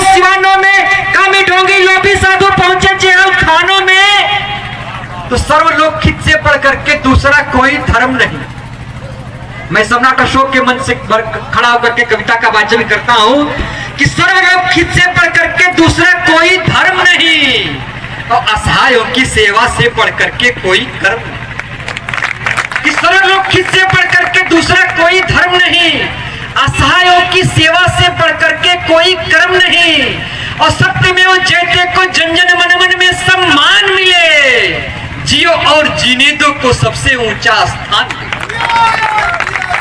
सिवानों में कामी ढोंगी लोभी साधु पहुंचे जेल खानों में। तो सर्वलोक हित से बढ़ करके दूसरा कोई धर्म नहीं। मैं सम्राट अशोक के मन से खड़ा होकर के कविता का वाचन करता हूं कि सर्वलोक हित से बढ़ करके दूसरा कोई धर्म नहीं और असहायों की सेवा से बढ़ करके कोई कर्म नहीं। कि सर्वलोक हित से बढ़ करके दूसरा कोई धर्म नहीं, असहायों की सेवा से बढ़ करके कोई कर्म नहीं और सत्यमेव जयते को जन जन मन मन में सम्मान मिले, जियो और जीने दो को सबसे ऊंचा स्थान मिले।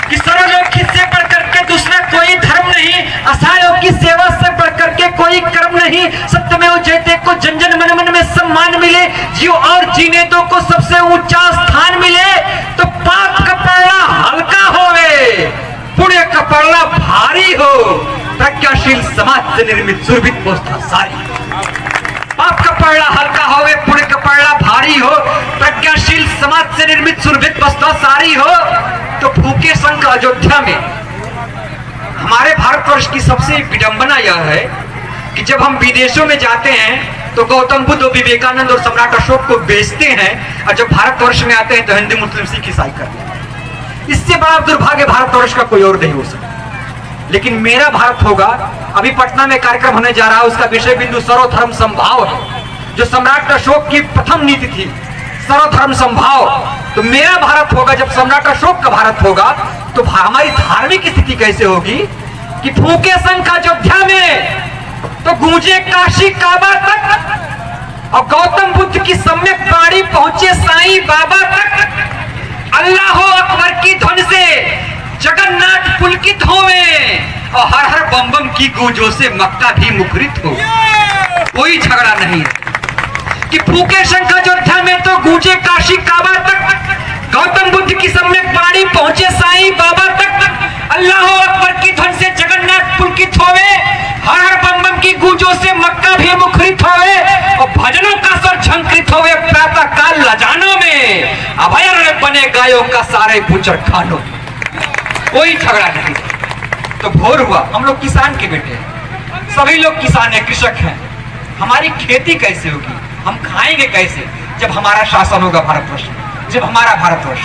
कि सर्वलोक हित से बढ़ करके दूसरा कोई धर्म नहीं, असहायों की सेवा से बढ़ करके कोई कर्म नहीं, सत्यमेव जयते को जन जन मन मन में सम्मान मिले, जियो और जीने दो को सबसे ऊंचा स्थान मिले। तो पाप का पड़ना हल्का होवे, पुण्य का पड़ना भारी हो, प्रज्ञाशील समाज से निर्मित सुरभित पोस्ता सारी। पाप का पड़ना हल्का होवे, पुण्य का पड़ना भारी हो, प्रज्ञाशील समाज से निर्मित सुरभित पोस्ता सारी हो। तो भूखे संघ अयोध्या में हमारे भारतवर्ष की सबसे विडंबना यह है कि जब हम विदेशों में जाते हैं तो गौतम बुद्ध, विवेकानंद और सम्राट अशोक को बेचते हैं और जब भारतवर्ष में आते हैं तो हिंदू मुस्लिम सिख ईसाई करते हैं। इससे बड़ा दुर्भाग्य भारतवर्ष का कोई और नहीं हो सकता। लेकिन मेरा भारत होगा, अभी पटना में कार्यक्रम होने जा रहा है, उसका विषय बिंदु सर्वधर्म समभाव है, जो सम्राट अशोक की प्रथम नीति थी, सर्वधर्म समभाव। तो मेरा भारत होगा जब सम्राट अशोक का भारत होगा तो हमारी धार्मिक स्थिति कैसे होगी कि भूखे संघ अयोध्या में तो गूंजे काशी काबा तक और गौतम बुद्ध की सम्यक वाणी पहुंचे साईं बाबा तक। अल्लाह अकबर की धुन से जगन्नाथ पुलकित होवे और हर हर बम बम की गूंजों से मक्का भी मुखरित हो। कोई झगड़ा नहीं कि भूखे शंख अयोध्या में तो गूंजे काशी काबा तक, गौतम बुद्ध की सम्यक वाणी पहुंचे साईं बाबा तक। अल्लाह अकबर की धुन से जगन्नाथ पुलकित होवे, हर हर बम बम की गूंजों से मक्का भी मुखरित होवे और भजनों का स्वर झंकृत होवे प्रातः काल लजानों में, अभय बने गायों का सारे बुचड़ खानों। कोई झगड़ा नहीं। तो भोर हुआ, हम लोग किसान के बेटे हैं, सभी लोग किसान हैं, कृषक हैं। हमारी खेती कैसे होगी, हम खाएंगे कैसे जब हमारा शासन होगा भारतवर्ष में, जब हमारा भारतवर्ष।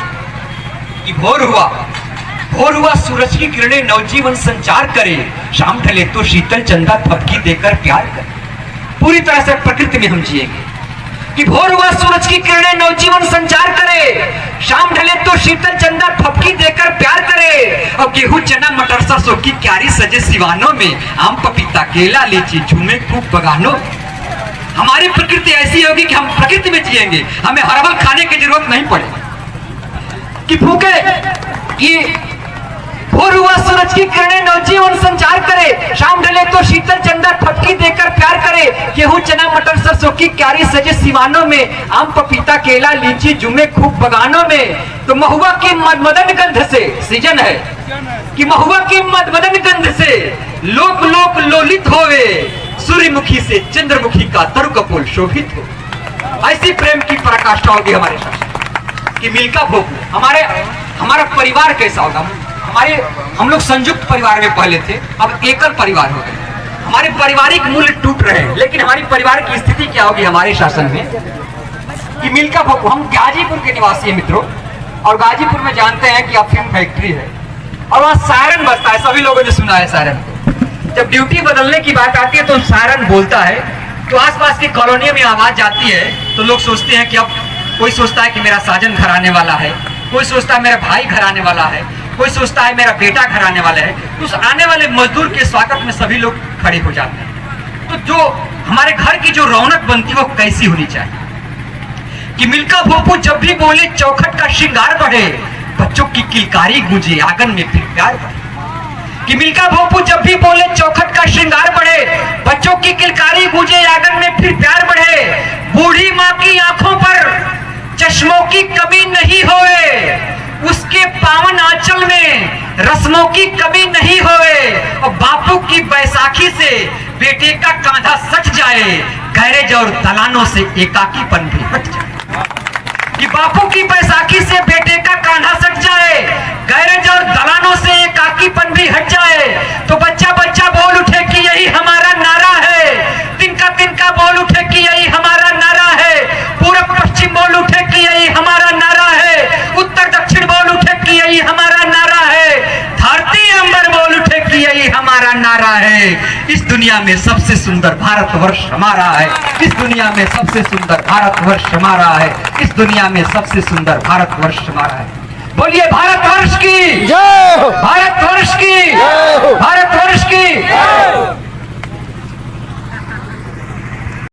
कि भोर हुआ सूरज की किरणें नवजीवन संचार करे, शाम ढले तो शीतल चंदा थपकी देकर प्यार करे। पूरी तरह से प्रकृति में हम जिएंगे। कि भोर हुआ सूरज की किरणें नवजीवन संचार करे, शाम ढले तो शीतल चंदा थपकी देकर प्यार करे और गेहूं चना मटर सरसों की क्यारी सजे सिवानों में, आम पपीता केला लीची झूमे खूब बगानों। हमारी प्रकृति ऐसी होगी कि हम प्रकृति में जिएंगे, हमें हर्बल खाने की जरूरत नहीं पड़ेगी। कि भूखे कि भोर हुआ सूरज की किरणें नवजीवन संचार करे, शाम ढले तो शीतल चंदा थपकी देकर प्यार करे, गेहूं चना मटर सरसों की क्यारी सजे सिवानों में, आम पपीता केला लीची झूमे खूब बगानों में। तो महुआ की मदन गंध से, सीजन है कि महुआ की मदन गंध से लोक लोक लोलित होवे, सूर्यमुखी से चंद्रमुखी का तरु कपोल शोभित हो। ऐसी प्रेम की पराकाष्ठा होगी हमारे साथ। कि मिल्का भोग हमारा परिवार कैसा होगा। हम लोग संयुक्त परिवार में पहले थे, अब एकल परिवार हो गए। हमारे पारिवारिक मूल्य टूट रहे हैं, लेकिन हमारी परिवार की स्थिति क्या होगी हमारे शासन में। कि मिल्का भोग, हम गाजीपुर के निवासी हैं मित्रों, और गाजीपुर में जानते हैं कि अफीम फैक्ट्री है और वहाँ सायरन बजता है। सभी लोगों ने सुना है सायरन। जब ड्यूटी बदलने की बात आती है तो सायरन बोलता है, तो आसपास की कॉलोनियों में आवाज जाती है, तो लोग सोचते हैं कि अब कोई सोचता है कि मेरा साजन घर आने वाला है, कोई सोचता है मेरा भाई घर आने वाला है, कोई सोचता है मेरा बेटा घर आने वाला है। तो उस आने वाले मजदूर के स्वागत में सभी लोग खड़े हो जाते हैं। तो जो हमारे घर की जो रौनक बनती है वो कैसी होनी चाहिए। कि मिल्का भोपू जब भी बोले चौखट का श्रृंगार बढ़े, बच्चों की किलकारी गूंजे आंगन में फिर प्यार बढ़े। कि मिल्का भोपू जब भी बोले चौखट का श्रृंगार बढ़े, बच्चों की किलकारी गूंजे आंगन में फिर प्यार बढ़े। बूढ़ी माँ की आंखों पर चश्मों की कमी नहीं होए, उसके पावन आंचल में रस्मों की कमी नहीं होए और बापू की बैसाखी से बेटे का कांधा सट जाए, गैरेज और दलानों से एकाकीपन भी हट जाए। कि बापू की बैसाखी से बेटे का कांधा सट जाए, गैरेज और दलानों से एकाकीपन भी हट जाए। तो बच्चा बच्चा बोल उठे कि यही इस दुनिया में सबसे सुंदर भारतवर्ष हमारा है, इस दुनिया में सबसे सुंदर भारतवर्ष हमारा है, इस दुनिया में सबसे सुंदर भारतवर्ष हमारा है। बोलिए भारतवर्ष की जय।